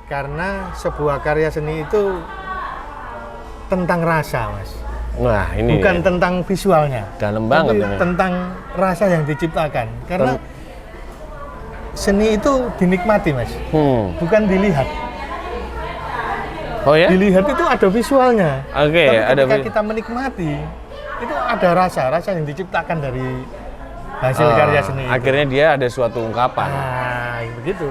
Karena sebuah karya seni itu tentang rasa, Mas. Wah, ini bukan tentang visualnya. dalam banget ini. Tentang rasa yang diciptakan. Karena seni itu dinikmati, Mas. Bukan dilihat. Oh ya? Dilihat itu ada visualnya. Oke, tapi ada ketika kita menikmati, itu ada rasa yang diciptakan dari hasil karya seni itu. Akhirnya dia ada suatu ungkapan. Nah, begitu.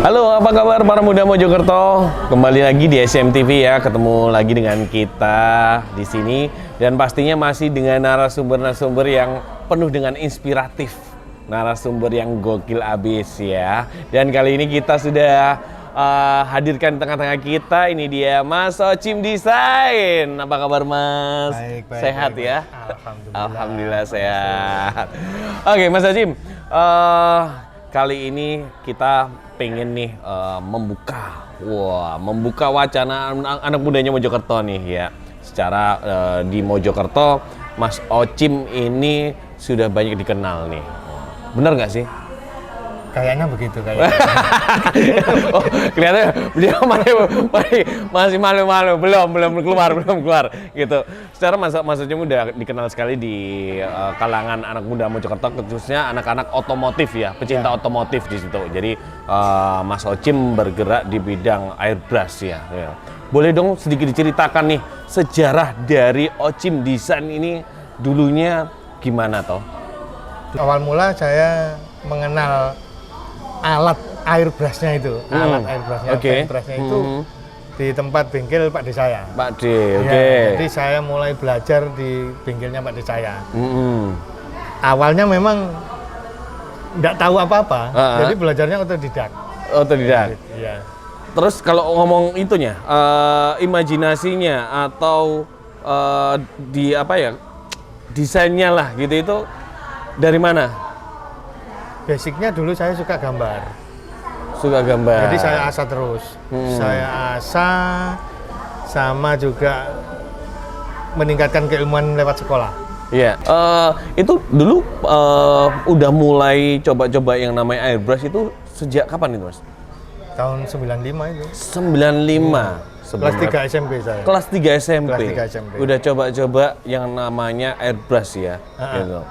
Halo, apa kabar para muda Mojokerto? Kembali lagi di SMTV ya, ketemu lagi dengan kita di sini dan pastinya masih dengan narasumber-narasumber yang penuh dengan inspiratif, narasumber yang gokil abis ya. Dan kali ini kita sudah hadirkan di tengah-tengah kita, ini dia Mas Ocim Desain. Apa kabar Mas? Baik, sehat baik, ya? Alhamdulillah sehat. Oke Mas Ocim, kali ini kita pengen nih membuka wacana anak mudanya Mojokerto nih ya. Secara di Mojokerto Mas Ocim ini sudah banyak dikenal nih. Bener nggak sih? Kayaknya begitu kayaknya. Oh, kelihatannya beliau masih malu-malu, belum keluar gitu. Secara Mas Ocim udah dikenal sekali di kalangan anak muda Mojokerto, khususnya anak-anak otomotif ya, pecinta otomotif di situ. Jadi Mas Ocim bergerak di bidang airbrush ya. Boleh dong sedikit diceritakan nih sejarah dari Ocim Desain ini dulunya gimana toh? Awal mula saya mengenal alat airbrushnya itu, airbrushnya itu di tempat bengkel Pak D saya. Pak D, oke. Jadi saya mulai belajar di bengkelnya Pak D saya. Awalnya memang nggak tahu apa-apa, jadi belajarnya otodidak. Otodidak. Iya. Terus kalau ngomong itunya, imajinasinya atau di apa ya, desainnya lah gitu itu dari mana? Basicnya dulu saya suka gambar. Jadi saya asah terus. Saya asah sama juga meningkatkan keilmuan lewat sekolah. Iya. Itu dulu udah mulai coba-coba yang namanya airbrush itu sejak kapan itu, Mas? Tahun 95 itu. 95. Kelas 3 SMP saya. Kelas 3 SMP. Kelas 3 SMP. Udah coba-coba yang namanya airbrush ya. Gitu.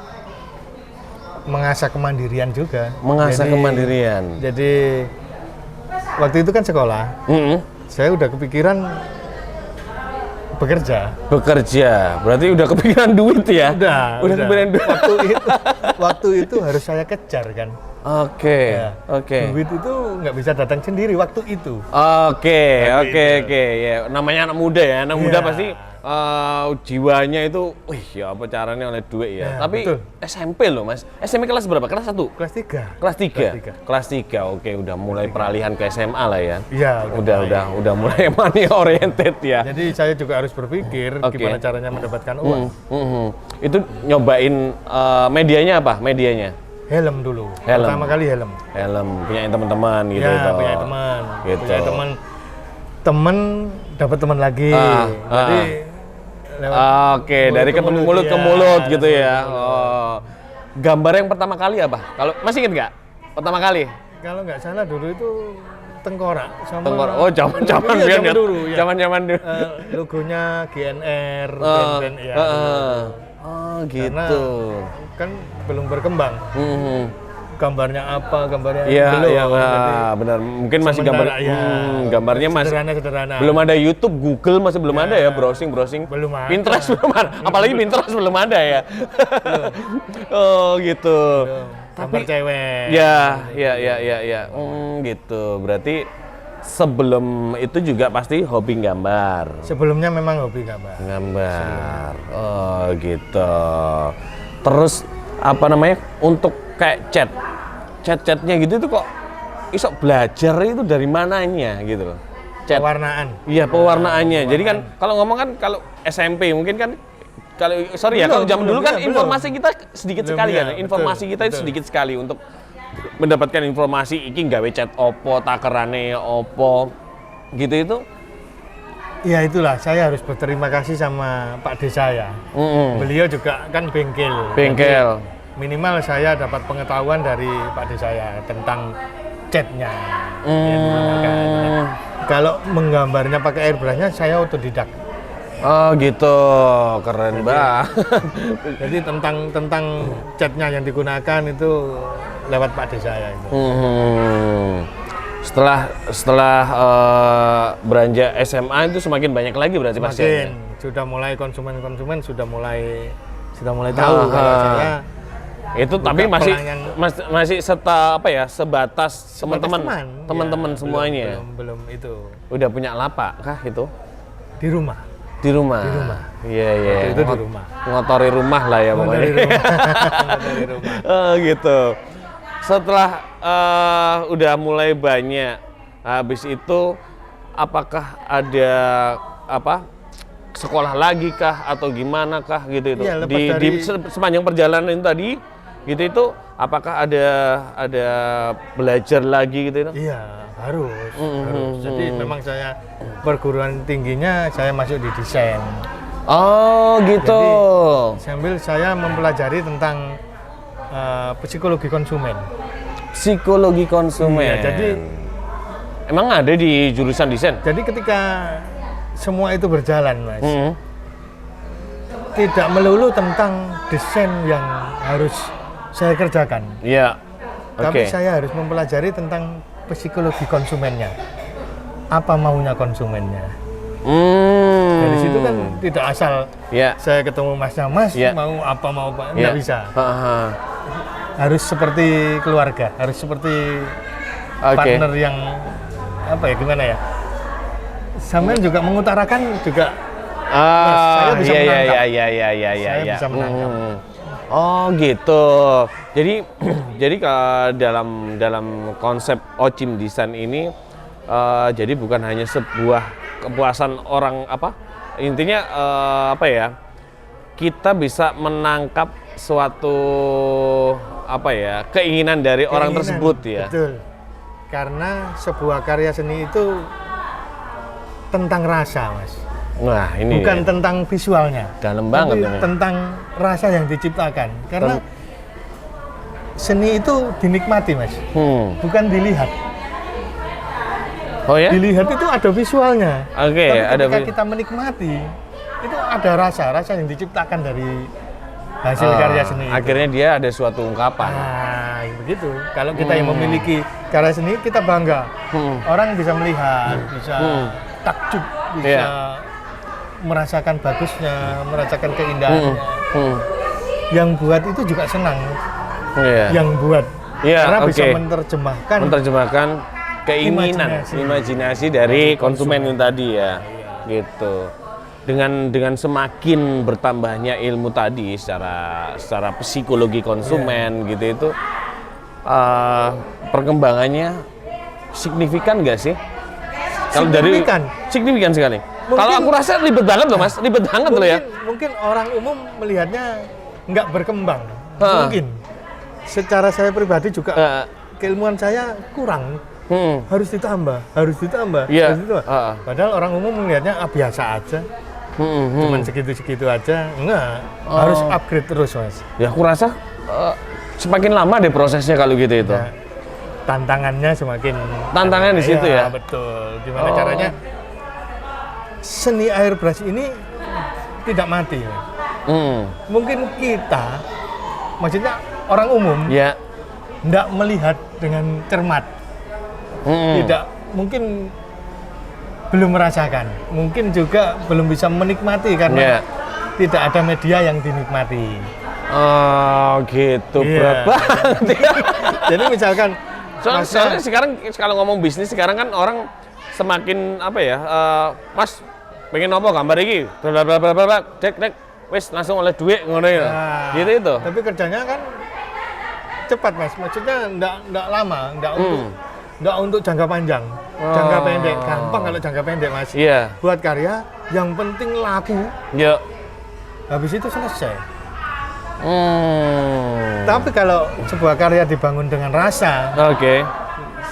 Mengasah kemandirian juga. Kemandirian. Jadi waktu itu kan sekolah. Saya udah kepikiran bekerja. Berarti udah kepikiran duit ya? Udah kepikiran duit. Waktu itu harus saya kejar kan. Oke. Duit itu nggak bisa datang sendiri waktu itu. Oke. Ya, namanya anak muda ya. Anak muda pasti jiwanya itu, ya apa caranya oleh duit ya. Tapi betul. SMP loh Mas. SMP kelas berapa? Kelas 1? Kelas 3. Kelas 3. Oke, udah mulai peralihan ke SMA lah ya. Iya, udah mulai money oriented ya. Jadi saya juga harus berpikir gimana caranya mendapatkan uang. Itu nyobain medianya apa? Helm dulu. Pertama kali helm. Punya teman-teman gitu. Ya, punya teman. Gitu. Punya teman dapat teman lagi. Jadi dari ketemu mulut ke mulut gitu ya. Gambar yang pertama kali apa? Kalau masih ingat nggak? Pertama kali? Kalau nggak salah dulu itu tengkorak sama. Oh, zaman dulu. Zaman dulu. Logonya GNR, band-band ya. Gitu. Karena kan belum berkembang. Gambarnya apa? Gambarnya belum. Iya, benar. Mungkin masih gambarnya masih sederhana. Belum ada YouTube, Google masih belum ada ya, browsing. Belum ada. Pinterest belum ada. Apalagi Pinterest belum ada ya. Oh, gitu. Gambar cewek. Ya. Gitu. Berarti sebelum itu juga pasti hobi gambar. Sebelumnya memang hobi gambar. Oh, gitu. Terus apa namanya? Untuk kayak chat-chatnya gitu itu kok iso belajar itu dari mananya gitu loh. Pewarnaan. Iya, pewarnaannya. Jadi kan kalau ngomong kan kalau SMP mungkin kan kalau kalau zaman dulu kan informasi kita sedikit sekali kan. Informasi kita itu sedikit sekali untuk mendapatkan informasi iki gawe cat opo, takerane opo, gitu itu? Ya itulah, saya harus berterima kasih sama Pak D saya. Beliau juga kan bengkel. Bengkel. Jadi, minimal saya dapat pengetahuan dari Pak D saya tentang catnya. Kalau menggambarnya pakai airbrushnya, saya otodidak. Oh gitu, keren banget. Jadi tentang catnya yang digunakan itu lewat Pak D saya itu. Setelah beranjak SMA itu semakin banyak lagi berarti pasiennya. Sudah mulai konsumen sudah mulai tahu kalau saya itu, tapi masih sebatas teman-teman semuanya. Belum itu. Udah punya lapak kah itu? Di rumah. Di rumah. Iya. Itu di rumah. Ngotori rumah lah ya pokoknya. Ngotori rumah. Oh gitu. Setelah udah mulai banyak, habis itu apakah ada sekolah lagi kah atau gimana kah gitu itu? Ya, di sepanjang perjalanan itu tadi gitu itu apakah ada belajar lagi gitu itu? Iya, harus. Jadi memang saya perguruan tingginya saya masuk di desain. Oh gitu. Jadi sambil saya mempelajari tentang psikologi konsumen. Psikologi konsumen. Iya, jadi emang ada di jurusan desain? Jadi ketika semua itu berjalan, Mas, tidak melulu tentang desain yang harus saya kerjakan. Iya. Tapi saya harus mempelajari tentang psikologi konsumennya. Apa maunya konsumennya? Dari situ kan tidak asal saya ketemu Masnya, Mas mau apa, nggak bisa. Harus seperti keluarga, harus seperti partner yang gimana ya? Sampean juga mengutarakan juga. Saya bisa menangkap. Saya bisa menangkap. Oh gitu. Jadi dalam konsep Ocim Design ini jadi bukan hanya sebuah kepuasan orang intinya kita bisa menangkap suatu keinginan dari orang tersebut ya. Betul. Karena sebuah karya seni itu tentang rasa, Mas. Nah, ini bukan tentang visualnya. Dalam banget ini. Tentang rasa yang diciptakan. Karena seni itu dinikmati, Mas. Bukan dilihat. Oh ya? Dilihat itu ada visualnya. Oke, ada. Ketika kita menikmati, itu ada rasa yang diciptakan dari hasil karya seni. Akhirnya dia ada suatu ungkapan. Nah, begitu. Kalau kita yang memiliki karya seni, kita bangga. Orang bisa melihat, bisa takjub, bisa merasakan bagusnya, merasakan keindahannya. Yang buat itu juga senang. Yang buat. Karena bisa menerjemahkan keinginan, imajinasi dari konsumen yang tadi ya. Gitu. Dengan semakin bertambahnya ilmu tadi secara psikologi konsumen gitu itu perkembangannya signifikan nggak sih? Kalau dari signifikan sekali. Kalau aku rasa ribet banget loh, Mas, ribet banget loh ya. Mungkin orang umum melihatnya nggak berkembang. Mungkin. Secara saya pribadi juga keilmuan saya kurang. Harus ditambah. Padahal orang umum melihatnya biasa aja. Cuman segitu-segitu aja. Enggak, harus upgrade terus, Mas. Ya aku rasa semakin lama deh prosesnya kalau gitu itu. Ya, tantangannya semakin di situ ya. Betul. Gimana caranya seni airbrush ini tidak mati. Mungkin kita, maksudnya orang umum, tidak melihat dengan cermat. Tidak, mungkin belum merasakan, mungkin juga belum bisa menikmati karena tidak ada media yang dinikmati. Oh gitu, berat banget. Jadi misalkan, soalnya sekarang kalau ngomong bisnis sekarang kan orang semakin Mas pengen apa gambar iki, dek, wis langsung oleh duit ngono ya. Gitu itu. Tapi kerjanya kan cepat, Mas. Maksudnya enggak lama, enggak untuk jangka panjang. Jangka pendek, gampang kalau jangka pendek, Mas. Buat karya, yang penting laku. Habis itu selesai. Tapi kalau sebuah karya dibangun dengan rasa, Oke.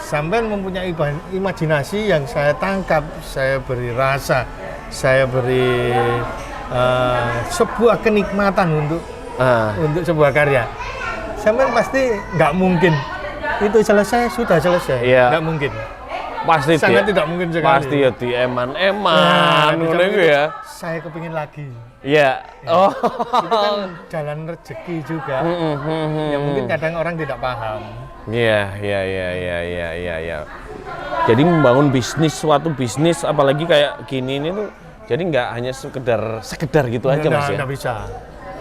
sampean mempunyai imajinasi yang saya tangkap, saya beri rasa, saya beri sebuah kenikmatan untuk sebuah karya. Sampean pasti nggak mungkin itu sudah selesai, Iya. nggak mungkin. Pasti Sangat tidak mungkin sekali. Pasti ya di eman-eman ngono iku ya. Saya kepingin lagi. Iya. Oh. Itu kan jalan rezeki juga. Yang mungkin kadang orang tidak paham. Iya. Jadi membangun suatu bisnis apalagi kayak gini ini tuh jadi nggak hanya sekedar gitu aja Mas ya. Nggak bisa.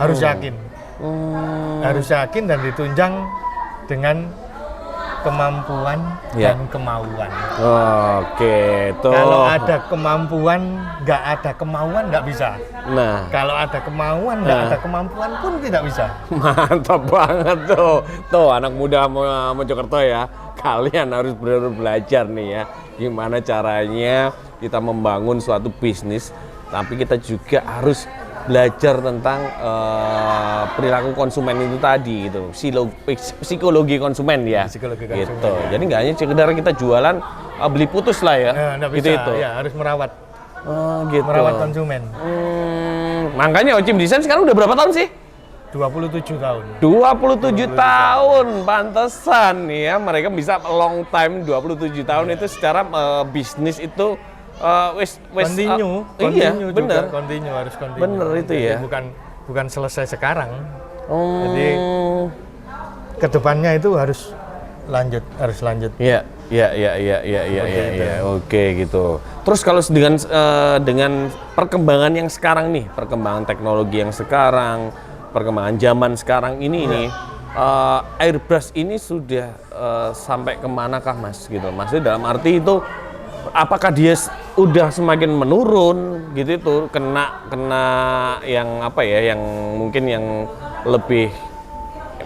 Harus yakin. Harus yakin dan ditunjang dengan kemampuan dan kemauan. Oke, tuh. Kalau ada kemampuan, nggak ada kemauan, nggak bisa. Nah, kalau ada kemauan, nggak ada kemampuan pun tidak bisa. Mantap banget tuh. Tuh anak muda Mojokerto ya. Kalian harus benar-benar belajar nih ya. Gimana caranya kita membangun suatu bisnis, tapi kita juga harus belajar tentang perilaku konsumen itu tadi gitu, psikologi konsumen ya. Psikologi gitu. konsumen, ya. Jadi nggak hanya sekedar kita jualan beli putus lah ya. Nggak gitu bisa, itu. ya harus merawat. Gitu. Merawat konsumen. Makanya Ocim Design sekarang udah berapa tahun sih? 27 tahun. 27 tahun, pantesan nih ya mereka bisa long time 27 tahun itu secara bisnis itu Continue iya, juga, bener. harus continue. Bener itu ya. Jadi bukan selesai sekarang. Oh. Jadi kedepannya itu harus lanjut. Iya. Oke gitu. Terus kalau dengan perkembangan yang sekarang nih, perkembangan teknologi yang sekarang, perkembangan zaman sekarang ini airbrush ini sudah sampai kemanakah Mas gitu? Maksudnya dalam arti itu apakah dia udah semakin menurun gitu itu kena yang apa ya yang mungkin yang lebih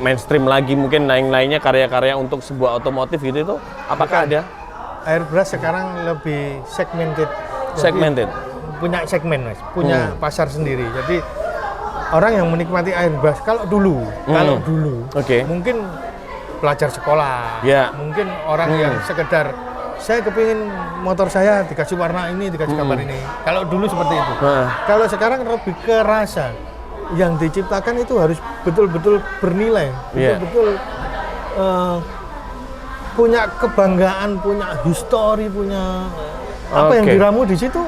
mainstream lagi mungkin lainnya karya-karya untuk sebuah otomotif gitu itu apakah ada? Airbrush sekarang lebih segmented. Segmented. Punya segmen Mas, punya pasar sendiri. Jadi orang yang menikmati airbrush kalau dulu Oke. mungkin pelajar sekolah, Ya. mungkin orang yang sekedar saya kepingin motor saya dikasih warna ini, dikasih gambar ini. Kalau dulu seperti itu. Kalau sekarang lebih ke rasa. Yang diciptakan itu harus betul-betul bernilai, betul-betul punya kebanggaan, punya histori, punya apa yang diramu di situ.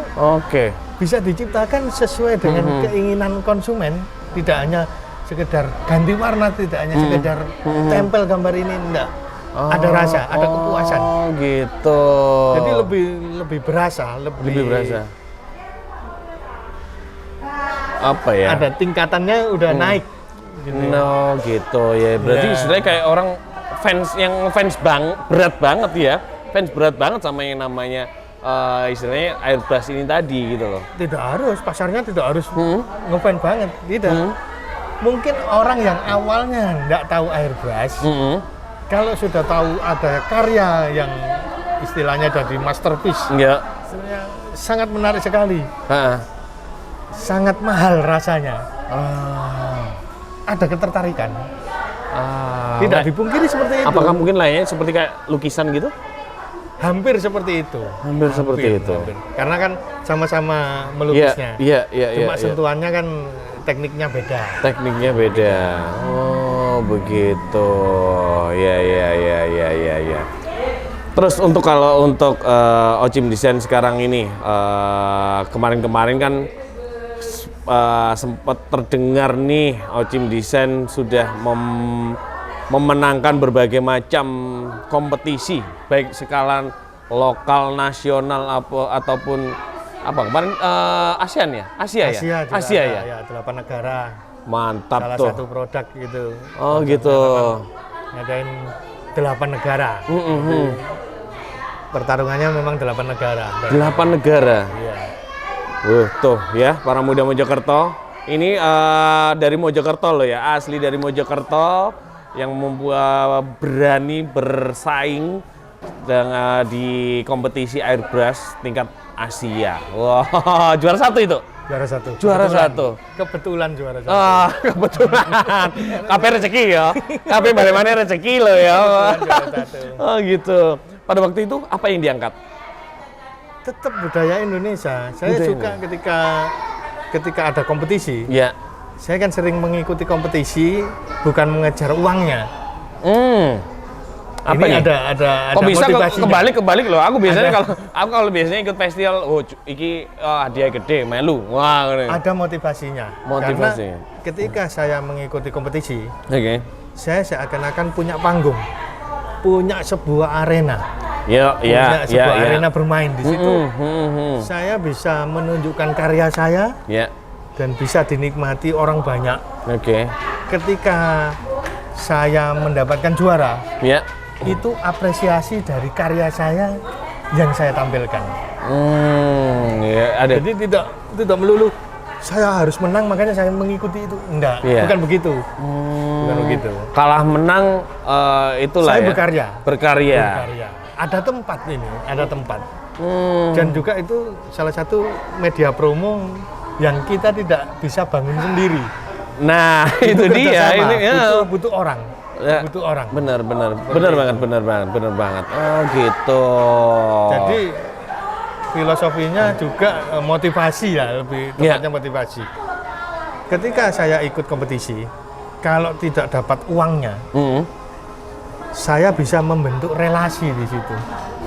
Bisa diciptakan sesuai dengan keinginan konsumen, tidak hanya sekedar ganti warna, tidak hanya sekedar tempel gambar ini, enggak. Ada rasa, ada kepuasan. Gitu. Jadi lebih berasa, lebih berasa. Apa ya? Ada tingkatannya udah naik. Gitu. No, gitu ya. Berarti istilahnya kayak orang fans berat banget ya. Fans berat banget sama yang namanya istilahnya airbrush ini tadi gitu loh. Tidak harus, pasarnya tidak harus ngefans banget, tidak. Mungkin orang yang awalnya nggak tahu airbrush, kalau sudah tahu ada karya yang istilahnya jadi masterpiece, sangat menarik sekali, sangat mahal rasanya, ada ketertarikan. Tidak dipungkiri seperti itu. Apakah mungkin lainnya seperti kayak lukisan gitu? Hampir seperti itu. Hampir seperti itu. Karena kan sama-sama melukisnya. Iya. Cuma sentuhannya kan tekniknya beda. Tekniknya beda. Oh, begitu. Ya. Terus kalau untuk Ocim Design sekarang ini kemarin-kemarin kan sempat terdengar nih Ocim Design sudah memenangkan berbagai macam kompetisi baik skala lokal, nasional ataupun apa kemarin Asia ya? 8 negara. Mantap salah tuh. Satu produk gitu. Oh gitu. Ngadain 8 negara. Pertarungannya memang 8 negara. 8 negara. Iya. Tuh ya para muda Mojokerto. Ini dari Mojokerto loh ya, asli dari Mojokerto yang membuat berani bersaing dengan di kompetisi airbrush tingkat Asia. Wah, juara 1 itu. Juara satu. Juara Kebetulan. satu. Kebetulan juara satu. Ah, kebetulan. Kabeh rezeki ya. Kabeh bagaimana rezeki lo ya. Kebetulan juara satu. Oh gitu. Pada waktu itu apa yang diangkat? Tetap budaya Indonesia. Saya Budaya suka ketika ada kompetisi. Ya. Saya kan sering mengikuti kompetisi bukan mengejar uangnya. Apa Ini nih? ada Kok bisa motivasinya. kebalik loh. Aku biasanya Ada. kalau biasanya ikut festival, iki hadiah gede, melu. Wah, ngene. Ada motivasinya. Motivasi. Karena ketika saya mengikuti kompetisi, Oke. saya seakan-akan punya panggung, punya sebuah arena, Ya, punya ya, sebuah ya. arena bermain di situ. Hmm. Saya bisa menunjukkan karya saya Ya. dan bisa dinikmati orang banyak. Oke. Ketika saya mendapatkan juara, Ya. itu apresiasi dari karya saya yang saya tampilkan. Ya, ada. Jadi tidak melulu saya harus menang makanya saya mengikuti itu. Enggak, Iya. bukan begitu. Bukan begitu. Kalah menang itulah Saya ya. berkarya. Berkarya. Berkarya. Ada tempat ini, ada tempat. Hmm. Dan juga itu salah satu media promo yang kita tidak bisa bangun sendiri. Nah, itu dia. kerjasama. Ini ya. Butuh orang. Ya. Butuh orang. Benar banget. Oh, gitu. Jadi filosofinya juga motivasi ya, lebih tepatnya motivasi. Ketika saya ikut kompetisi, kalau tidak dapat uangnya, saya bisa membentuk relasi di situ,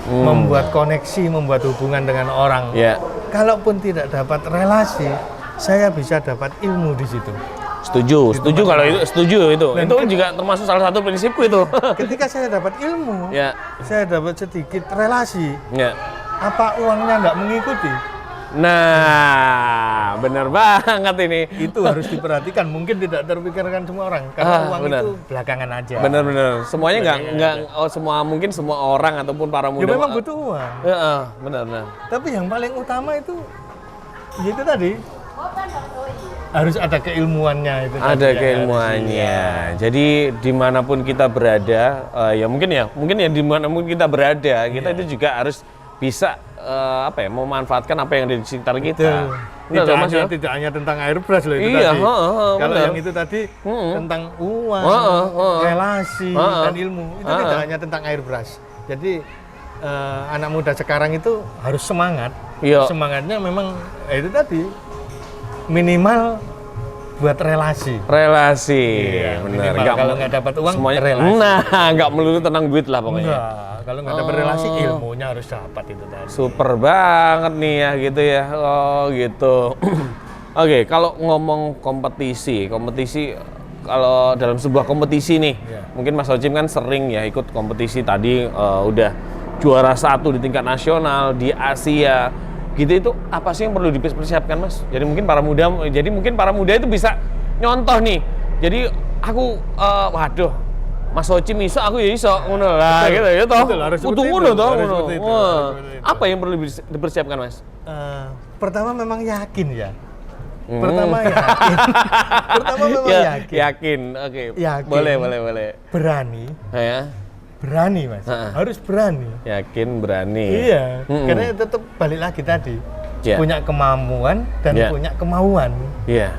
membuat koneksi, membuat hubungan dengan orang. Ya. Kalaupun tidak dapat relasi, saya bisa dapat ilmu di situ. Setuju kalau itu, setuju itu. Dan Itu juga termasuk salah satu prinsipku itu. Ketika saya dapat ilmu, Ya. saya dapat sedikit relasi. Ya. Apa uangnya nggak mengikuti? Nah, benar banget ini. Itu harus diperhatikan. Mungkin tidak terpikirkan semua orang karena uang benar. itu belakangan aja. Benar. Semuanya nggak mungkin semua orang ataupun para muda. Ya memang butuh uang. Benar. Tapi yang paling utama itu, ya itu tadi harus ada keilmuannya itu. Ada tadi, ya. keilmuannya. Jadi dimanapun kita berada, ya mungkin dimanapun kita berada, kita itu juga harus bisa memanfaatkan apa yang ada di sekitar kita. Betul. Tidak hanya tentang airbrush loh itu Iya, tadi. Kalau benar. yang itu tadi tentang uang, relasi dan ilmu, itu tidak hanya tentang airbrush. Jadi anak muda sekarang itu harus semangat. Iya. Semangatnya memang itu tadi minimal buat relasi. Relasi, Iya, benar. minimal. Kalau nggak dapat uang, semuanya relasi. Nah, nggak melulu tentang duit lah pokoknya. Enggak, kalau nggak dapat relasi ilmunya harus dapat itu tadi. Super banget nih ya gitu ya. Oh gitu. Oke, kalau ngomong kompetisi kalau dalam sebuah kompetisi nih, mungkin Mas Ocim kan sering ya ikut kompetisi tadi udah juara 1 di tingkat nasional di Asia. Gitu itu apa sih yang perlu dipersiapkan Mas? Jadi mungkin para muda itu bisa nyontoh nih. Jadi aku waduh Mas Ocim iso, aku ya iso, ngono lah gitu ya toh. Betul, harus Kudu seperti ngono itu, toh, harus ngono. seperti itu, Wah, harus seperti itu. apa yang perlu dipersiapkan Mas? Pertama memang yakin ya. Pertama yakin. Pertama memang yakin. Yakin, oke. Yakin. Boleh. Berani. Ya, Berani Mas. Harus berani. yakin, berani. Iya. Karena tetap balik lagi tadi. Iya. Punya kemampuan dan Iya. punya kemauan. Iya.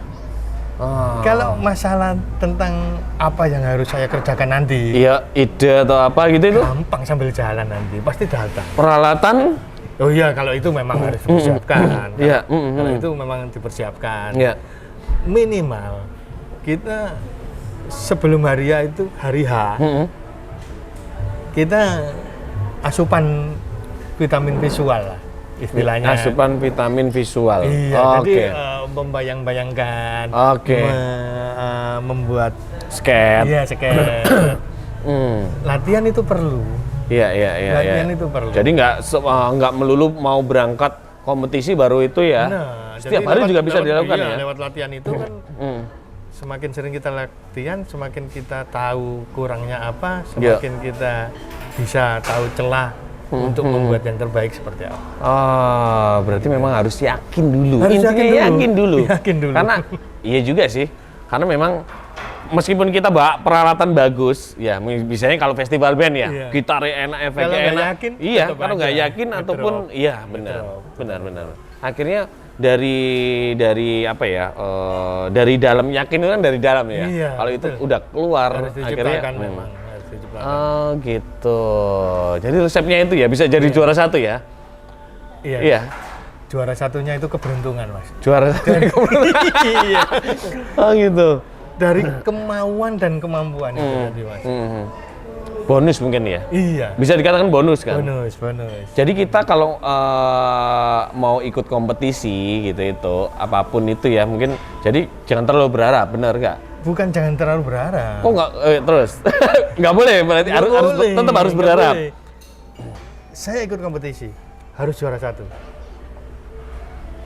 Oh. Kalau masalah tentang apa yang harus saya kerjakan nanti, Iya, ide atau apa gitu itu? gampang sambil jalan nanti, pasti datang. Peralatan? Oh iya, kalau itu memang harus dipersiapkan. Iya. Kalau itu memang dipersiapkan. Iya. Minimal kita sebelum hari H itu hari H, kita asupan vitamin visual lah istilahnya. Asupan vitamin visual. Iya, Oke. jadi membayang-bayangkan, Oke. membuat Sket. iya sket. Latihan itu perlu. Iya. Latihan itu perlu. Jadi nggak melulu mau berangkat kompetisi baru itu ya. Nah, Setiap jadi hari lewat- juga bisa lewat- dilakukan iya, ya. Lewat latihan itu kan semakin sering kita latihan, semakin kita tahu kurangnya apa, semakin kita bisa tahu celah untuk membuat yang terbaik seperti apa. Oh, berarti memang harus yakin dulu. Harus Intinya yakin dulu. Yakin dulu. Karena iya juga sih. Karena memang meskipun kita bawa peralatan bagus, ya misalnya kalau festival band ya, Iya. gitarnya enak, efeknya Kalau nggak enak. yakin, Iya, tetap kalau nggak aja yakin ngedrop. ataupun iya benar. Akhirnya dari apa ya? Dari dalam, yakin itu kan dari dalam ya. Iya, Kalau itu betul. udah keluar Harus akhirnya. diciptakan memang. Harus diciptakan. Oh gitu. Jadi resepnya itu ya bisa jadi juara satu ya? Iya. Iya. Juara satunya itu keberuntungan, Mas. Juara satu. Iya. Oh gitu. Dari kemauan dan kemampuan itu tadi, Mas. Bonus mungkin ya? Iya. Bisa dikatakan bonus kan? Bonus. Jadi kita kalau mau ikut kompetisi gitu itu, apapun itu ya mungkin, jadi jangan terlalu berharap, benar nggak? Bukan jangan terlalu berharap. Kok nggak terus? Nggak boleh, berarti Nggak harus boleh, tetap harus nggak berharap. boleh. Saya ikut kompetisi, harus juara satu.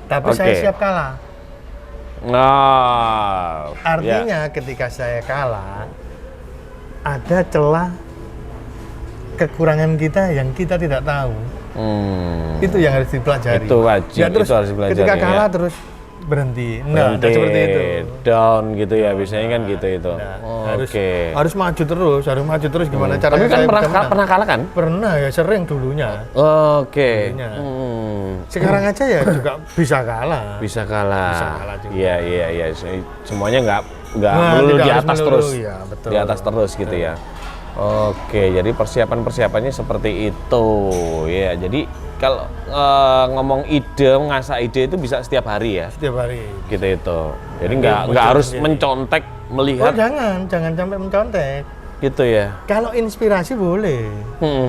Tapi saya Oke. siap kalah. Nah, Artinya ketika saya kalah, ada celah kekurangan kita yang kita tidak tahu. Itu yang harus dipelajari. Itu wajib, Nggak terus itu harus dipelajari, ketika kalah ya. terus berhenti. Nah, berhenti, seperti itu. down gitu ya, biasanya kan gitu itu. Nah, Oke. harus maju terus gimana caranya Tapi kan saya pernah bisa menang? pernah kalah kan? Pernah ya, sering dulunya. Oke. Dulunya. Sekarang aja ya juga bisa kalah. Bisa kalah. Bisa kalah juga. Iya. Semuanya nggak Nah, melulu tidak di harus atas melulu, terus. ya, betul. Di atas terus gitu ya. Oke, jadi persiapannya seperti itu. Ya, jadi kalau ngomong ide, mengasah ide itu bisa setiap hari ya. Setiap hari. Gitu itu. Jadi Iya, nggak harus sendiri. mencontek Oh, melihat jangan sampai mencontek. gitu ya. Kalau inspirasi boleh.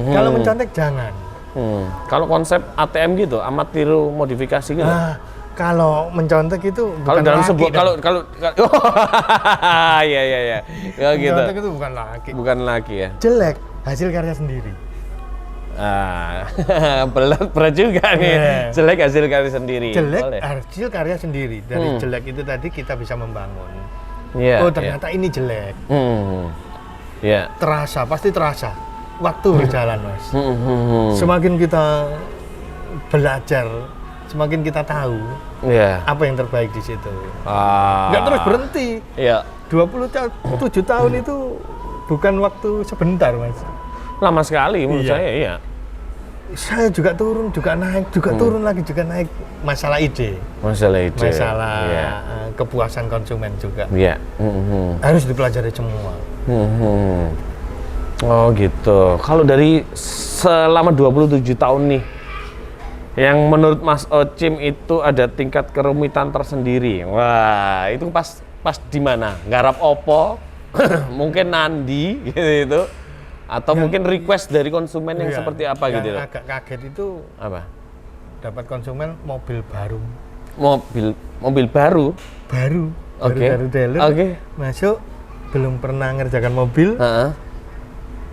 Kalau mencontek jangan. Kalau konsep ATM gitu, amat tiru modifikasi gitu. Nah, kalau mencontek itu Kalau bukan dalam laki sebuah dah. kalau iya. Ya gitu. Mencontek itu bukan laki. Bukan laki ya. Jelek, hasil karya sendiri. Berat juga nih. Iya. Jelek hasil karya sendiri. Jelek Boleh. hasil karya sendiri. Dari jelek itu tadi kita bisa membangun. Iya. Oh, ternyata ini jelek. Iya. Terasa, pasti terasa. Waktu berjalan, Mas. Semakin kita belajar, semakin kita tahu Iya. apa yang terbaik di situ. Ah. Nggak terus berhenti. Iya. 27 tahun itu bukan waktu sebentar, Mas. Lama sekali menurut Iya. saya, iya. Saya juga turun, juga naik, juga turun lagi, juga naik. Masalah ide, Masalah itu. masalah Iya. kepuasan konsumen juga. Iya. Harus dipelajari semua. Oh gitu. Kalau dari selama 27 tahun nih, yang menurut Mas Ocim itu ada tingkat kerumitan tersendiri. Wah, itu pas di mana? Garap opo? Mungkin nandi gitu. Atau mungkin request dari konsumen yang Iya, seperti apa yang gitu loh. agak kaget itu Apa? dapat konsumen mobil baru. Mobil baru. Baru Oke. dari dealer. Oke. Masuk, belum pernah ngerjakan mobil. Heeh.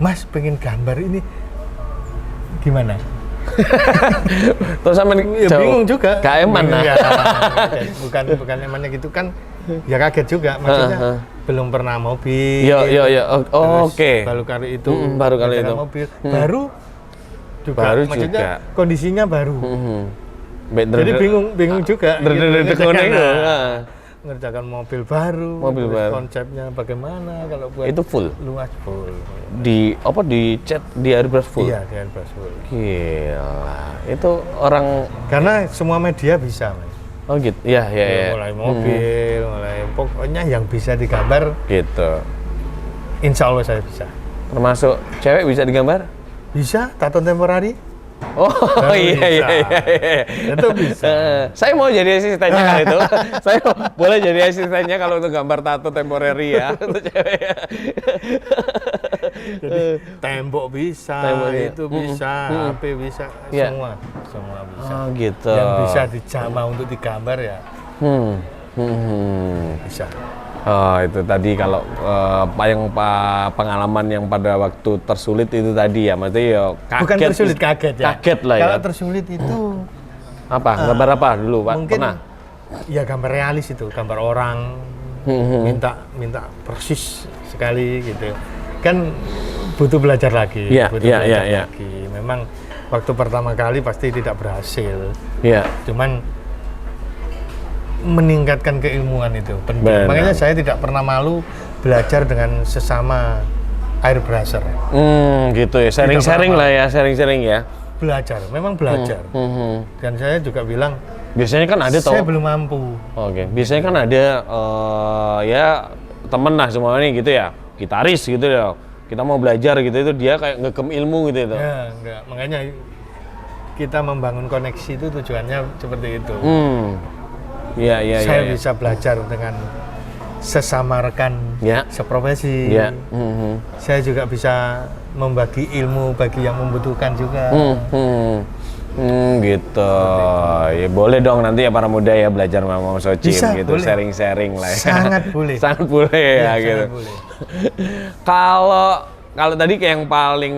Mas pengen gambar ini gimana? Terus sama Ya, bingung juga. Gak eman Bingung, nah. ya. bukan emannya gitu kan. Ya kaget juga, maksudnya belum pernah mobil. Yo. Terus Oke. Baru kali itu. baru kali ngerjakan itu. Mobil. Baru juga. Baru maksudnya juga. kondisinya baru. Jadi Jadi bingung juga. gitu, ngerjakan, ngerjakan mobil baru. Mobil terus baru. Konsepnya bagaimana kalau buat Itu full luas full. di cat di airbrush full. Iya, di airbrush full. Gila, itu orang. Karena semua media bisa, Mas. Oh gitu, ya. Mulai mobil, mulai pokoknya yang bisa digambar, Gitu. insya Allah saya bisa. Termasuk cewek bisa digambar? Bisa, tato temporari? Oh Nah, iya. Itu bisa. Saya mau jadi asistennya kali itu. Saya boleh jadi asistennya kalau untuk gambar tato temporary ya untuk cewek. Ya. Jadi tembok bisa, Tembok, iya. itu bisa, HP bisa, Iya. semua bisa. Oh gitu. Yang bisa dijamah untuk digambar ya bisa. Oh itu tadi kalau pengalaman yang pada waktu tersulit itu tadi ya, maksudnya ya kaget. Bukan tersulit, kaget ya. Kaget lah ya. Kalau tersulit itu Apa? Gambar apa dulu Pak? mungkin Pernah? ya gambar realis itu, gambar orang, minta persis sekali gitu. Kan butuh belajar lagi, Iya, butuh iya, belajar iya. lagi. Memang waktu pertama kali pasti tidak berhasil. Iya. Cuman meningkatkan keilmuan itu penting. Benar. Makanya saya tidak pernah malu belajar dengan sesama airbrusher. Gitu ya. Sharing-sharing lah ya, sharing-sharing ya. Belajar, memang belajar. Dan saya juga bilang Biasanya kan ada Saya belum mampu. Oke, biasanya kan ada ya temen lah semuanya gitu ya, gitaris gitu ya. Kita mau belajar gitu itu dia kayak ngekem ilmu gitu itu. Ya, enggak. Makanya kita membangun koneksi itu tujuannya seperti itu. Iya, iya, iya. Saya bisa belajar dengan sesama rekan Ya. seprofesi. Ya. Saya juga bisa membagi ilmu bagi yang membutuhkan juga. Gitu. Ya boleh dong nanti ya para muda ya belajar sama Mas Ocim Bisa, gitu, boleh. sharing-sharing lah ya. Sangat boleh. Sangat boleh ya, Ya, gitu. sangat boleh. Kalau tadi kayak yang paling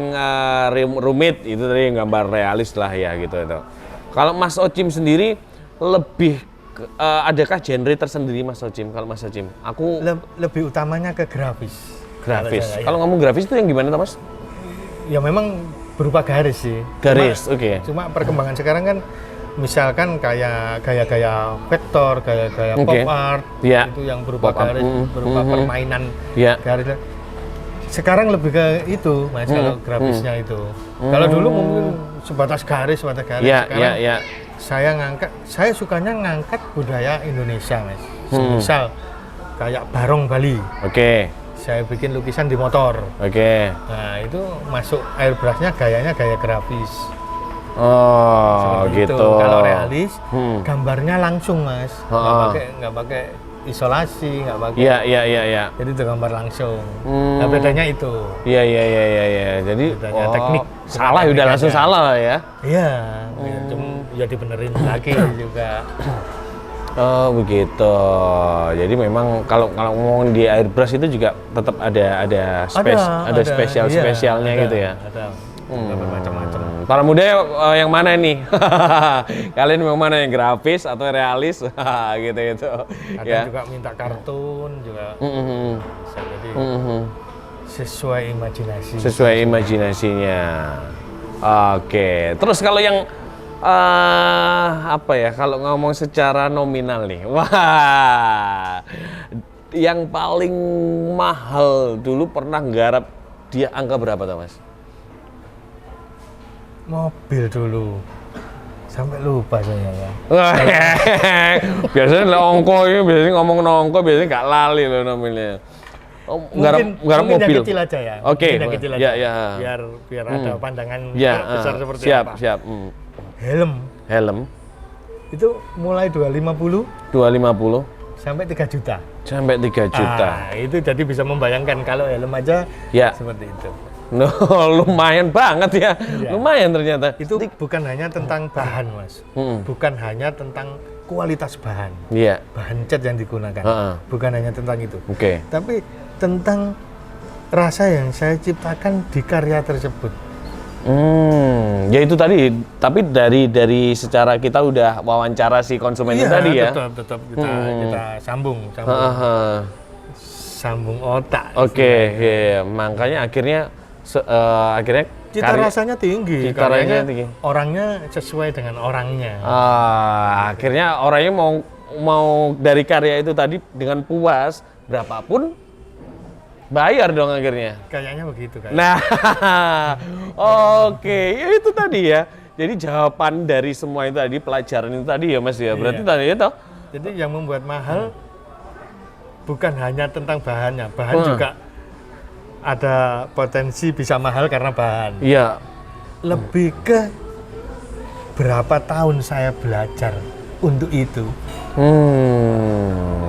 rumit itu tadi gambar realis lah ya gitu itu. Kalau Mas Ocim sendiri lebih adakah genre tersendiri Mas Ocim? Kalau Mas Ocim, aku Lebih utamanya ke grafis. grafis. Kalau saya, Kalau ngomong grafis itu yang gimana tuh Mas? ya memang berupa garis sih. Garis, oke. Cuma perkembangan sekarang kan misalkan kayak gaya-gaya vektor, gaya-gaya Oke. pop art, Ya. itu yang berupa Pop art, garis, berupa permainan Ya. garis. Sekarang lebih ke itu, Mas, kalau grafisnya itu. Kalau dulu mungkin sebatas garis. Ya, Sekarang ya. saya sukanya ngangkat budaya Indonesia, Mas. Misal kayak Barong Bali. Oke. Saya bikin lukisan di motor. Oke. Nah, itu masuk airbrushnya gayanya gaya grafis. Oh, Seperti gitu. itu. Kalau realis, Hmm. gambarnya langsung, Mas. Nggak pakai isolasi, nggak pakai. Iya. Jadi itu gambar langsung. Nah, bedanya itu. Iya. Jadi Bedanya teknik. salah Bukan udah teknik langsung aja. salah lah ya. Iya, cuma ya dibenerin lagi juga. Oh, begitu. Jadi memang kalau ngomong di airbrush itu juga tetap ada spesialnya iya, gitu ya. Ada. Macam-macam. Para muda yang mana nih? Kalian yang mana, yang grafis atau realis? gitu. Kadang Ya. juga minta kartun juga. Jadi sesuai imajinasi. Sesuai imajinasinya. Oke. Terus kalau yang apa ya? Kalau ngomong secara nominal nih, wah, yang paling mahal dulu pernah nggarap dia angka berapa tuh Mas? Mobil dulu. Sampai lupa saya ya. Wah, biasanya lah ongko ini biasanya ngomong ongko biasanya nggak lali loh namanya. Oh, nggarap mungkin mobil. yang kecil aja ya. Oke. Mungkin yang kecil aja. Ya. Biar ada pandangan Ya, besar seperti siap, apa. siap. Helm itu mulai 250 sampai 3 juta. Sampai 3 juta. Itu jadi bisa membayangkan kalau helm aja Ya. seperti itu. No, lumayan banget ya. Iya. Lumayan ternyata. Itu bukan hanya tentang bahan, Mas. Bukan hanya tentang kualitas bahan. Iya. Bahan cat yang digunakan. Bukan hanya tentang itu. Oke. Tapi tentang rasa yang saya ciptakan di karya tersebut. Ya itu tadi. Tapi dari secara kita udah wawancara si konsumen itu tadi ya. Tetap kita sambung otak. Oke, iya. Makanya akhirnya Cita rasanya tinggi. Cita rasanya karyanya tinggi. Orangnya sesuai dengan orangnya. Akhirnya orangnya mau dari karya itu tadi dengan puas berapapun bayar dong akhirnya. Kayaknya begitu kan. Nah, oke, ya itu tadi ya. Jadi jawaban dari semua itu tadi, pelajaran itu tadi ya Mas ya. Berarti tadi itu. Jadi yang membuat mahal bukan hanya tentang bahannya, bahan juga ada potensi bisa mahal karena bahan. Iya. Lebih ke berapa tahun saya belajar untuk itu.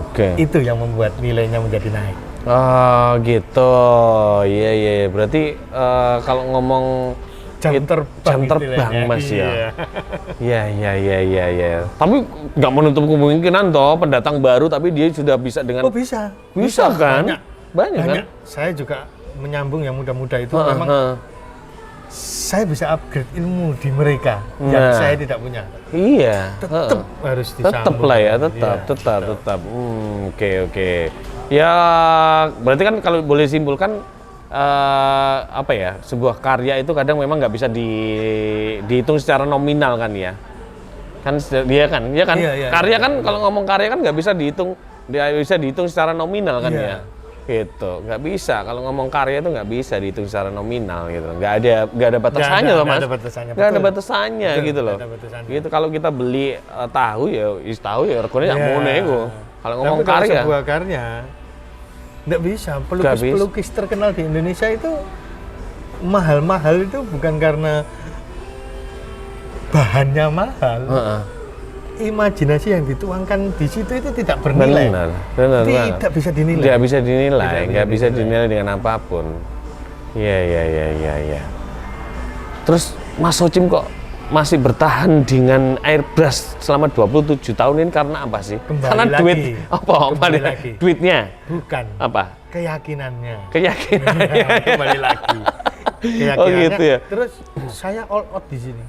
Oke. Itu yang membuat nilainya menjadi naik. Oh gitu, iya. Berarti kalau ngomong Jam terbang Mas ya. Iya. Iya. Tapi nggak menutup kemungkinan toh pendatang baru tapi dia sudah bisa dengan. Oh bisa. Bisa kan? Banyak kan? Saya juga menyambung yang muda-muda itu memang saya bisa upgrade ilmu di mereka yang saya tidak punya. Iya. Tetap harus disambung. Tetap lah ya, tetap. Oke. Ya, berarti kan kalau boleh simpulkan apa ya, sebuah karya itu kadang memang nggak bisa dihitung secara nominal kan ya. Kan dia kan, ya kan. Iya, Karya kan kalau ngomong karya kan nggak bisa dihitung secara nominal kan ya. Gitu, nggak bisa. Kalau ngomong karya itu nggak bisa dihitung secara nominal gitu. Nggak ada batasannya loh mas. Nggak ada batasannya. Nggak ada Betul. batasannya Betul, gitu loh. nggak ada batasannya. Gitu kalau kita beli tahu ya regane ya mau nego. Kalau ngomong Tapi kalau karya, sebuah karya nggak bisa. Pelukis terkenal di Indonesia itu mahal-mahal itu bukan karena bahannya mahal. Imajinasi yang dituangkan di situ itu tidak bernilai. Benar. Tidak bisa dinilai. Nggak bisa dinilai dengan apapun. Iya. Terus Mas Socim kok masih bertahan dengan airbrush selama 27 tahun ini karena apa sih? Kembali karena lagi. duit apa? Kembali lagi. Duitnya? Bukan. Apa? Keyakinannya. Kembali lagi. Keyakinannya. Oh gitu ya. Terus saya all out di sini.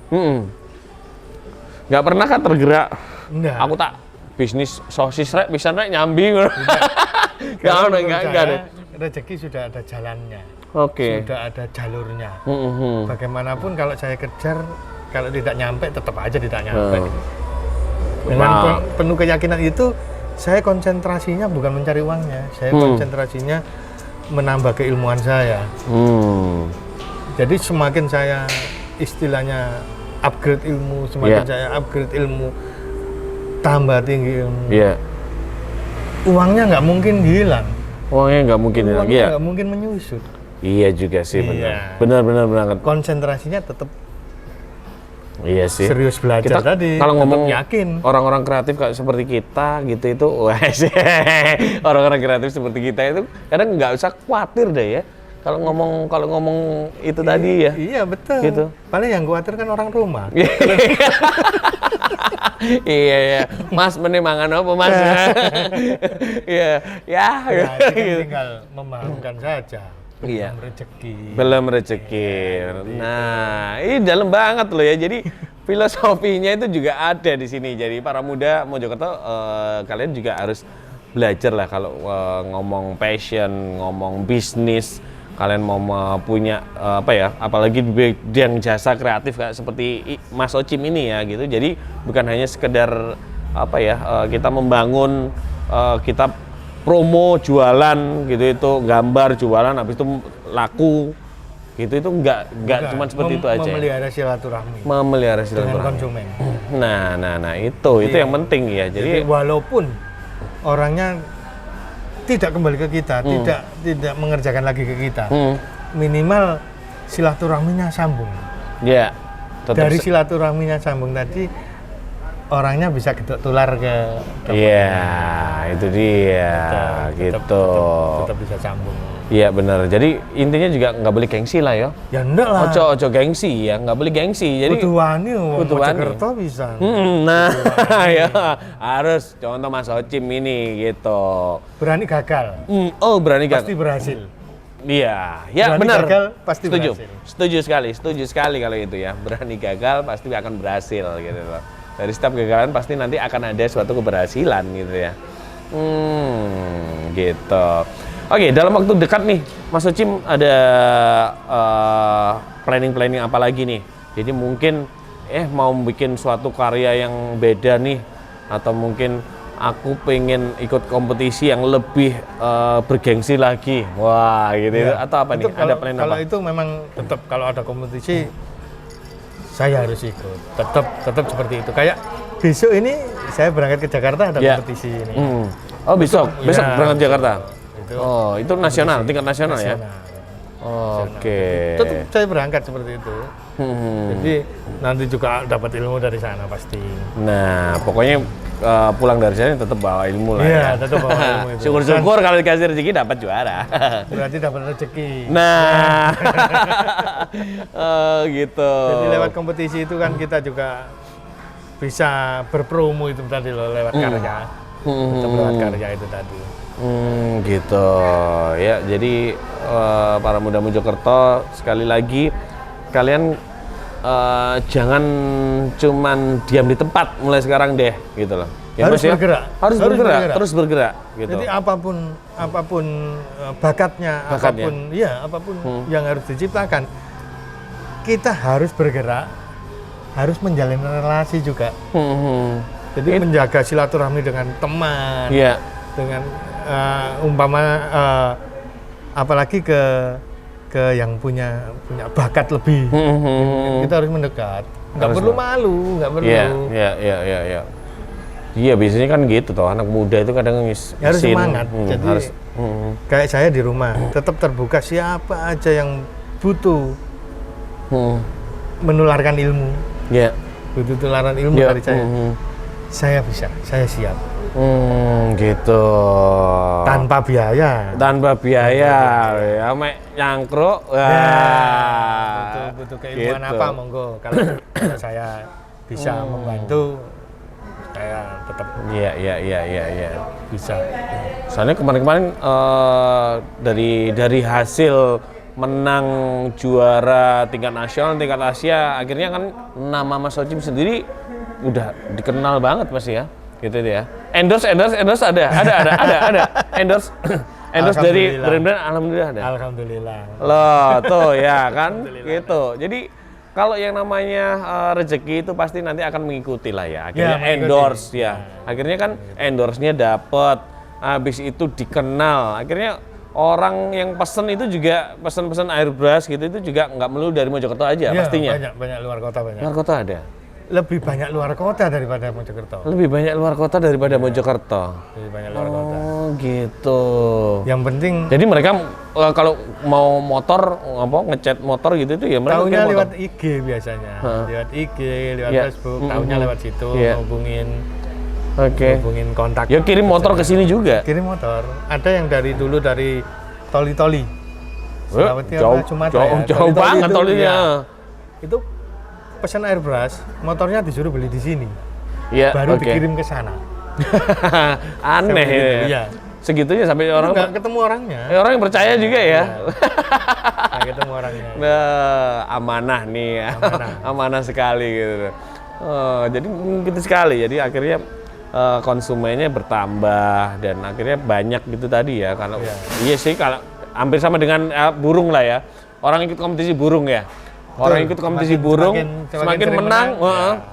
Nggak pernah kan tergerak? Enggak. Aku tak bisnis sosis rek bisa naik nyambi. Enggak ada. Rezeki sudah ada jalannya. Oke. Sudah ada jalurnya. Bagaimanapun kalau saya kejar, kalau tidak nyampe tetap aja tidak nyampe. Dengan penuh keyakinan itu, saya konsentrasinya bukan mencari uangnya, saya konsentrasinya menambah keilmuan saya. Jadi semakin saya istilahnya upgrade ilmu, semakin saya upgrade ilmu, tambah tinggi ilmu. Uangnya nggak mungkin hilang. Uangnya nggak mungkin hilang. Uangnya nggak mungkin menyusut. Iya juga sih, benar banget. Konsentrasinya tetap. Iya sih. Serius belajar kita, tadi. Kalau ngomong yakin. Orang-orang kreatif kayak seperti kita gitu itu, orang-orang kreatif seperti kita itu kadang nggak usah khawatir deh ya. Kalau ngomong itu tadi ya. Iya betul. Gitu. Paling yang khawatir kan orang rumah. Iya. Mas menemangan apa mas? Iya. Kita tinggal memahamkan saja. Iya. Rezeki. Belum rezeki. Nah, ini dalam banget loh ya. Jadi filosofinya itu juga ada di sini. Jadi para muda Mojokerto, kalian juga harus belajar lah kalau ngomong passion, ngomong bisnis. Kalian mau punya apalagi di bidang jasa kreatif kayak seperti Mas Socim ini ya gitu. Jadi bukan hanya sekedar kita membangun kita promo jualan gitu, itu gambar jualan habis itu laku gitu, itu enggak cuma seperti itu aja. Memelihara silaturahmi dengan konsumen. Nah itu yang penting ya. Jadi walaupun orangnya tidak kembali ke kita, tidak mengerjakan lagi ke kita, minimal silaturahminya sambung. Ya. Dari silaturahminya sambung tadi, orangnya bisa tular ke iya, itu dia. Tetap bisa sambung. Iya benar. Jadi intinya juga nggak boleh gengsi lah ya. Ya enggak lah. Ojo gengsi ya, nggak boleh gengsi. Jadi kudu wani, Mojokerto bisa. Nah, ya harus contoh Mas Socim ini gitu. Berani gagal. Berani gagal. Pasti berhasil. Iya, berani benar. Gagal, pasti berhasil. Setuju sekali kalau itu ya. Berani gagal pasti akan berhasil gitu loh. Dari setiap kegagalan pasti nanti akan ada suatu keberhasilan gitu ya. Gitu. Oke, dalam waktu dekat nih, Mas Socim ada planning apa lagi nih? Jadi mungkin mau bikin suatu karya yang beda nih, atau mungkin aku pengen ikut kompetisi yang lebih bergengsi lagi. Wah, gitu ya. Atau apa nih? Ada plan apa? Kalau itu memang tetap kalau ada kompetisi saya harus ikut. Tetap seperti itu. Kayak besok ini saya berangkat ke Jakarta ada kompetisi ini. Oh, besok berangkat Jakarta. Itu nasional, tingkat nasional ya. Oke. Tetap saya berangkat seperti itu. Jadi nanti juga dapat ilmu dari sana pasti. Nah, pokoknya pulang dari sana tetap bawa ilmu lah ya. Tetap bawa ilmu itu. Syukur-syukur kalau dikasih rezeki dapat juara. Berarti dapat rezeki. Nah. Gitu. Jadi lewat kompetisi itu kan kita juga bisa berpromo itu tadi loh, lewat karya. Tetap lewat karya itu tadi. Gitu ya. Jadi para muda Mojokerto, sekali lagi kalian jangan cuman diam di tempat mulai sekarang deh gitu loh. Ya, harus bergerak. Harus bergerak gitu. Jadi apapun bakatnya, apapun yang harus diciptakan, kita harus bergerak, harus menjalin relasi juga. Jadi menjaga silaturahmi dengan teman, dengan apalagi ke yang punya bakat lebih. Kita harus mendekat. Nggak perlu malu, nggak perlu. Iya. Iya, biasanya kan gitu toh, anak muda itu kadang harus semangat. Jadi harus, kayak saya di rumah tetap terbuka, siapa aja yang butuh menularkan ilmu. Iya. Butuh tularan ilmu dari saya. Saya bisa, saya siap. Gitu. Tanpa biaya. Ya, nyangkruk. Butuh keilmuan gitu. apa, monggo. Kalau saya bisa membantu, saya tetap Iya. bisa. Soalnya kemarin-kemarin dari hasil menang juara tingkat nasional, tingkat Asia, akhirnya kan nama Mas Ocim sendiri udah dikenal banget Mas ya, gitu ya. Endorse ada. Endorse dari brand-brand alhamdulillah ada. Alhamdulillah. Loh, tuh ya kan, gitu. Jadi kalau yang namanya rezeki itu pasti nanti akan mengikuti lah ya. Akhirnya endorse ya. Akhirnya kan endorse-nya dapet, habis itu dikenal. Akhirnya orang yang pesen itu juga pesan airbrush gitu itu juga nggak melulu dari Mojokerto aja pastinya. Banyak luar kota banyak. Luar kota ada. Lebih banyak luar kota daripada Mojokerto. Lebih banyak luar kota daripada Mojokerto. Lebih banyak luar kota. Oh gitu. Yang penting. Jadi mereka kalau mau motor ngecat motor gitu itu ya mereka tahunya lewat IG biasanya. Lewat IG, lewat Facebook. Tahunya lewat situ hubungin. Hubungin kontak. Ya kirim motor ke sini juga. Kirim motor. Ada yang dari dulu dari Toli. Jauh banget tolinya. Itu pesan airbrush, motornya disuruh beli di sini. Iya. Baru dikirim ke sana. Aneh ya. Iya. Segitunya sampai orang nggak ketemu orangnya. Orang yang percaya juga ya. Nggak ketemu orangnya. Nah, amanah nih ya. Amanah sekali gitu. Jadi gitu sekali. Jadi akhirnya konsumennya bertambah dan akhirnya banyak gitu tadi ya. Kalau iya sih kalau hampir sama dengan burung lah ya. Orang ikut kompetisi burung ya. Orang ikut kompetisi burung semakin menang,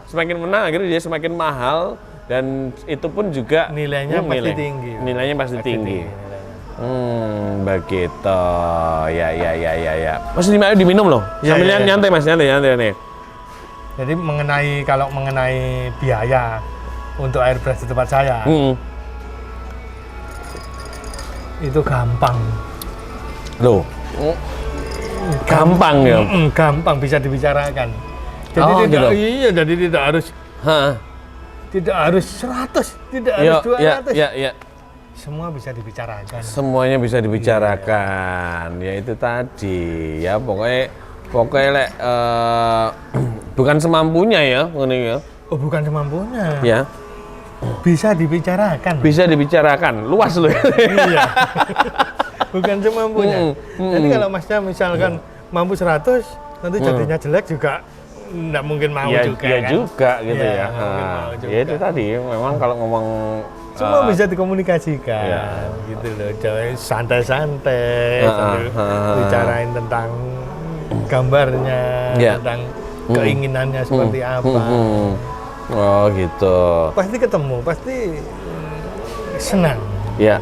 semakin menang akhirnya dia semakin mahal dan itu pun juga nilainya pasti tinggi. Nilainya pasti tinggi. Begitu. Ya. Mas diminum loh. Sambil nyantai Mas, nyantai nih. Jadi kalau mengenai biaya untuk airbrush di tempat saya, itu gampang. Loh. Gampang ya? Gampang bisa dibicarakan. Jadi jadi tidak harus tidak harus 100, tidak harus 200. Iya. Semua bisa dibicarakan. Semuanya bisa dibicarakan. Ya itu tadi ya pokoknya bukan semampunya ya, ini ya. Oh, bukan semampunya. Ya. Bisa dibicarakan. Bisa dibicarakan. Luas loh. Iya. Bukan semampunya. Jadi kalau Masnya misalkan mampu 100, nanti jadinya jelek juga nggak mungkin mau juga ya kan? Juga gitu ya. Ya itu tadi memang kalau ngomong semua bisa dikomunikasikan gitu loh. Jangan santai-santai sambil bicarain tentang gambarnya, tentang keinginannya seperti apa. Oh gitu. Pasti ketemu, pasti senang. Ya.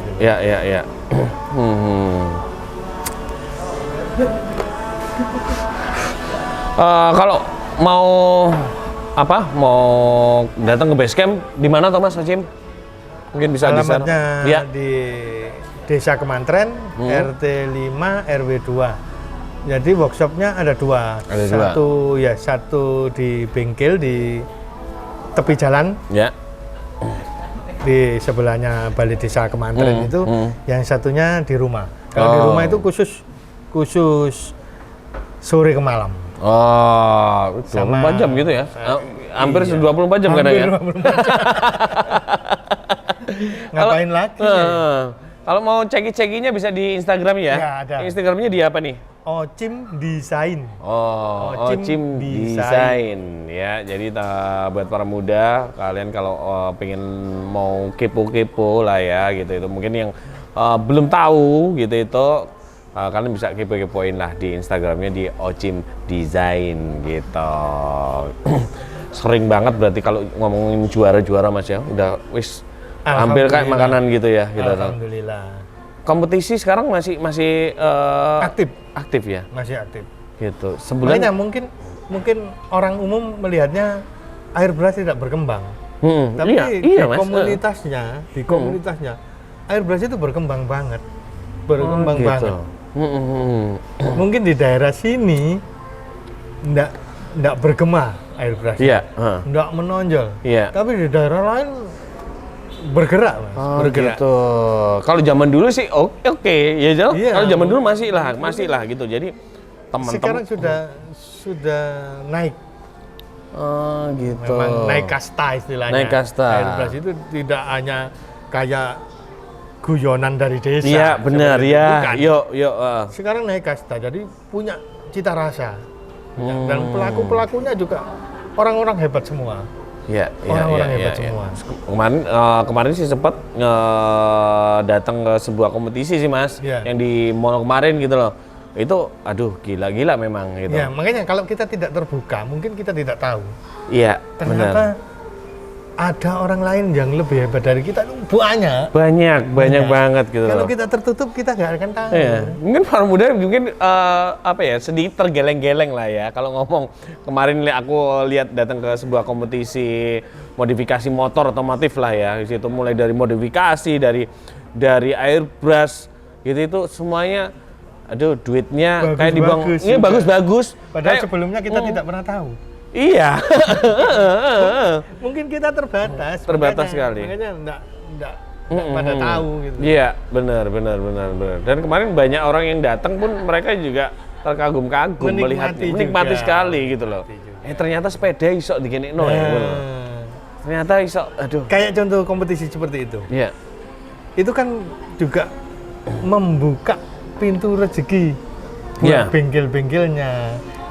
Kalau mau datang ke base camp di mana Thomas Ocim? Mungkin bisa alamatnya di Desa Kemantren, RT 5 RW 2. Jadi workshopnya ada dua. Satu di bengkel di tepi jalan. Ya. Di sebelahnya Balai Desa Kemantren itu, yang satunya di rumah. Kalau di rumah itu khusus sore ke malam. Oh, 24 jam gitu ya? Hampir 24 jam kadang ya? Ngapain lagi? Kalau mau ceki-cekinya bisa di Instagram ya? Ya, ada. Instagramnya di apa nih? Ocim Design. Ocim Design ya. Jadi buat para muda, kalian kalau pengen mau kepo-kepo lah ya gitu, itu mungkin yang belum tahu gitu itu kalian bisa kepo-kepoin lah di Instagramnya di Ocim Design gitu. Sering banget berarti kalau ngomongin juara-juara Mas ya, udah hampir kayak makanan gitu ya. Gitu. Alhamdulillah. kompetisi sekarang masih aktif ya, masih aktif. Gitu. Sebulan. Makanya mungkin orang umum melihatnya airbrush tidak berkembang. Tapi iya, Mas. Di komunitasnya airbrush itu berkembang banget. Banget. Mungkin di daerah sini enggak bergema airbrush. Iya, Enggak menonjol. Iya. Tapi di daerah lain bergerak, Mas. Bergerak. Gitu. Kalau zaman dulu sih oke. Ya, Iya. Kalau zaman dulu masih lah gitu. Jadi teman-teman Sekarang sudah naik. Oh, gitu. Memang naik kasta istilahnya. Naik kasta. Airbrush itu tidak hanya kayak guyonan dari desa. Iya, benar ya. Bukan. Yuk. Sekarang naik kasta, jadi punya cita rasa. Dan pelaku-pelakunya juga orang-orang hebat semua. Iya, Orang-orang hebat semua. Kemarin sih sempat datang ke sebuah kompetisi sih, Mas, Iya. yang di mall kemarin gitu loh. Itu aduh gila-gila memang gitu. Ya, makanya kalau kita tidak terbuka, mungkin kita tidak tahu. Iya, Ternyata benar. ada orang lain yang lebih hebat dari kita itu banyak. Banyak banget gitu Kalau loh. kita tertutup, kita nggak akan tahu. Iya. Mungkin para muda mungkin sedikit tergeleng-geleng lah ya. Kalau ngomong kemarin aku lihat datang ke sebuah kompetisi modifikasi motor otomotif lah ya. Di situ mulai dari modifikasi dari airbrush gitu itu semuanya aduh duitnya kayak dibuang. Ini bagus-bagus. Padahal Kayak, sebelumnya kita tidak pernah tahu. iya. Mungkin kita terbatas. Terbatas sekali. Makanya enggak pada tahu gitu. Iya, benar. Dan kemarin banyak orang yang datang pun mereka juga terkagum-kagum menikmati sekali gitu loh. Ternyata sepeda iso digenekno ya. Ternyata iso, aduh. Kayak contoh kompetisi seperti itu. Iya. Itu kan juga membuka pintu rezeki Iya. buat bengkel-bengkelnya.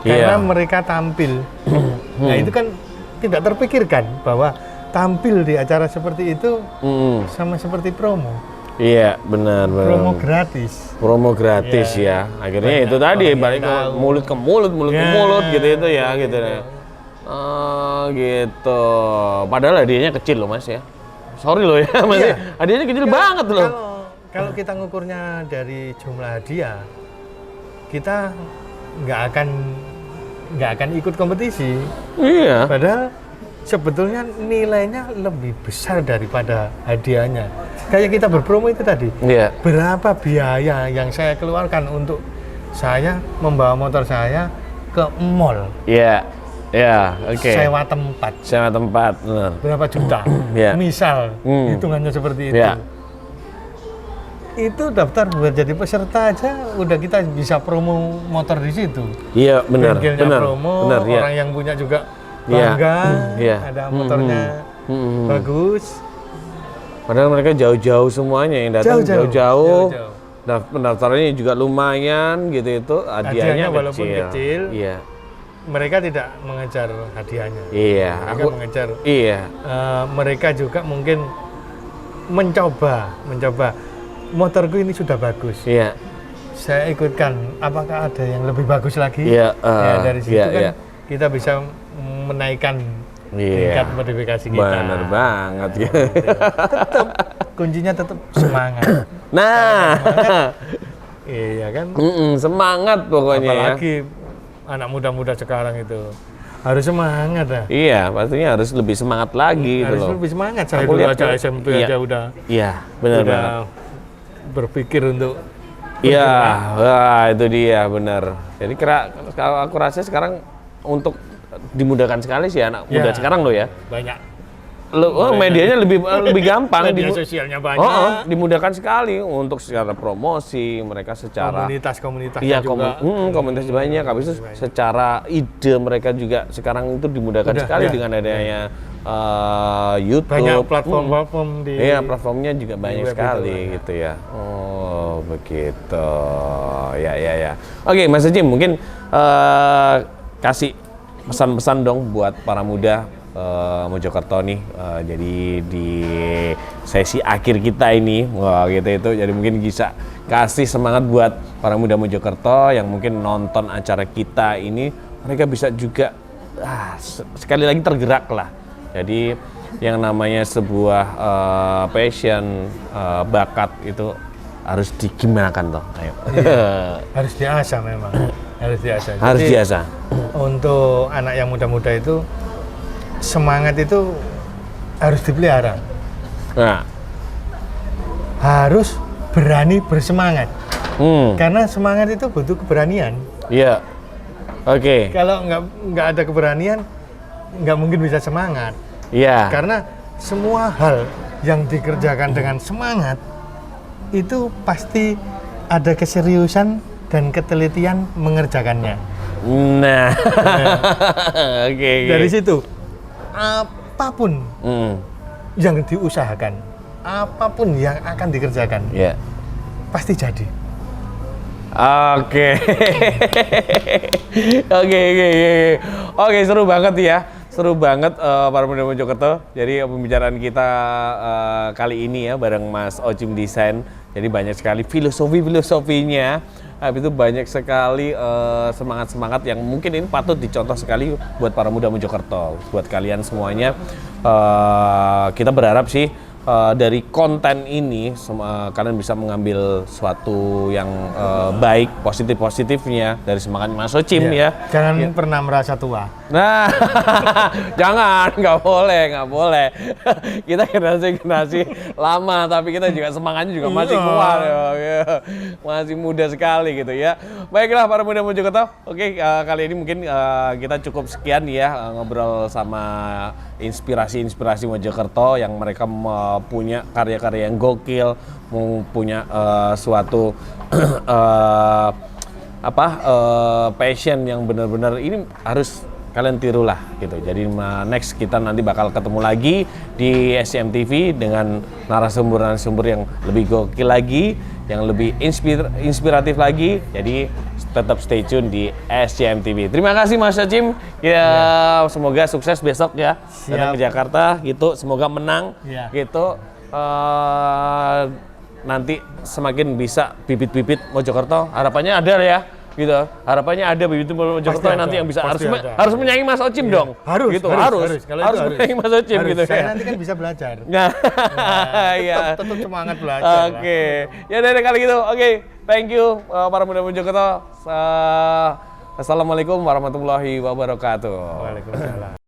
Iya. Karena mereka tampil. Nah, itu kan tidak terpikirkan bahwa tampil di acara seperti itu sama seperti promo. Iya, benar. Promo gratis. Promo gratis ya. Akhirnya Banyak itu tadi orang balik yang ke tahu. mulut ke mulut gitu itu ya gitu ya. Oh, gitu. Padahal hadiahnya kecil loh, Mas ya. Sorry loh ya, Mas. Iya. Hadiahnya kecil banget loh. Kalau kita ngukurnya dari jumlah hadiah, kita nggak akan ikut kompetisi. Iya. Padahal sebetulnya nilainya lebih besar daripada hadiahnya. Kayak kita berpromo itu tadi. Iya. Berapa biaya yang saya keluarkan untuk saya membawa motor saya ke mall, Iya. Ya, oke. sewa tempat. Sewa tempat, benar. Berapa juta? Iya. Misal, hitungannya seperti itu. Iya. Itu daftar buat jadi peserta aja, udah kita bisa promo motor di situ. Iya, benar. Bengkelnya promo, benar, iya. orang yang punya juga Iya. bangga, Iya. ada motornya bagus. Padahal mereka jauh-jauh semuanya yang datang jauh-jauh. Pendaftarannya juga lumayan gitu itu, hadiahnya walaupun kecil. Iya. Mereka tidak mengejar hadiahnya. Iya, Mereka mengejar. Iya. Mereka juga mungkin mencoba. Motorku ini sudah bagus. Iya. Saya ikutkan. Apakah ada yang lebih bagus lagi? Iya, Dari situ iya, kan iya. kita bisa menaikkan tingkat modifikasi kita. Benar banget. Tetap kuncinya tetap semangat. Nah, Iya kan? semangat pokoknya ya. Apalagi anak muda-muda sekarang itu harus semangat ya. Iya, pastinya harus lebih semangat lagi gitu Harus loh. lebih semangat. Saya Aku dulu lihat aja kan- SMP iya. aja udah Iya, benar banget. berpikir untuk Iya, wah itu dia benar. Jadi kalau aku rasa sekarang untuk dimudahkan sekali sih anak muda Ya. sekarang loh ya. banyak. Medianya lebih gampang. Media sosialnya banyak. Dimudahkan sekali untuk secara promosi mereka secara Komunitas-komunitasnya iya juga. komunitas banyak. Habis itu secara ide mereka juga sekarang itu dimudahkan Udah, sekali ya. dengan adanya YouTube. Banyak platform-platform di Iya, platformnya juga banyak web itu sekali banyak. gitu ya. Oh, begitu. Ya. Oke, Mas Jim, mungkin kasih pesan-pesan dong buat para muda Mojokerto nih. Jadi di sesi akhir kita ini, wah gitu itu. Jadi mungkin bisa kasih semangat buat para muda Mojokerto yang mungkin nonton acara kita ini, mereka bisa juga sekali lagi tergerak lah. Jadi yang namanya sebuah passion, bakat itu harus digimanakan toh? Ayo. Harus diasah memang. Harus diasah. Harus Jadi, diasah. untuk anak yang muda-muda itu semangat itu harus dipelihara. Nah. Harus berani bersemangat. Hmm. Karena semangat itu butuh keberanian. Iya. Oke. Kalau nggak ada keberanian, nggak mungkin bisa semangat. Iya. Karena semua hal yang dikerjakan dengan semangat itu pasti ada keseriusan dan ketelitian mengerjakannya. Nah. Oke. Dari situ, apapun Hmm. yang diusahakan, apapun yang akan dikerjakan, Iya. pasti jadi. Oke. Oke, seru banget ya. Seru banget para muda Mojokerto. Jadi pembicaraan kita kali ini ya bareng Mas Ocim Desain. Jadi banyak sekali filosofinya. Habis itu banyak sekali semangat-semangat yang mungkin ini patut dicontoh sekali buat para muda Mojokerto. Buat kalian semuanya, kita berharap sih dari konten ini kalian bisa mengambil suatu yang baik, positifnya dari semangat Mas Ocim ya. Jangan pernah merasa tua. Nah, jangan, nggak boleh. Kita generasi lama, tapi kita juga semangatnya juga masih kuat, ya. Masih muda sekali gitu ya. Baiklah para muda Mojokerto, oke kali ini mungkin kita cukup sekian ya ngobrol sama inspirasi Mojokerto yang mereka punya karya-karya yang gokil, punya suatu passion yang benar-benar ini harus kalian tirulah gitu. Jadi next kita nanti bakal ketemu lagi di SCM TV dengan narasumber yang lebih gokil lagi, yang lebih inspiratif lagi. Jadi tetap stay tune di SCM TV. Terima kasih Mas Ocim. Ya, semoga sukses besok ya. Datang ke Jakarta gitu, semoga menang gitu. Nanti semakin bisa bibit-bibit Mojokerto. Harapannya ada ya. Gitu, harapannya ada bibit Mojokerto nanti yang bisa harus menyaingi Mas Ocim dong. Harus menyaingi Mas Ocim gitu. Saya nanti kan bisa belajar. Nah, iya. Tetap semangat belajar. Oke. Ya dari kali gitu. Oke, thank you para muda Mojokerto. Assalamualaikum warahmatullahi wabarakatuh. Waalaikumsalam.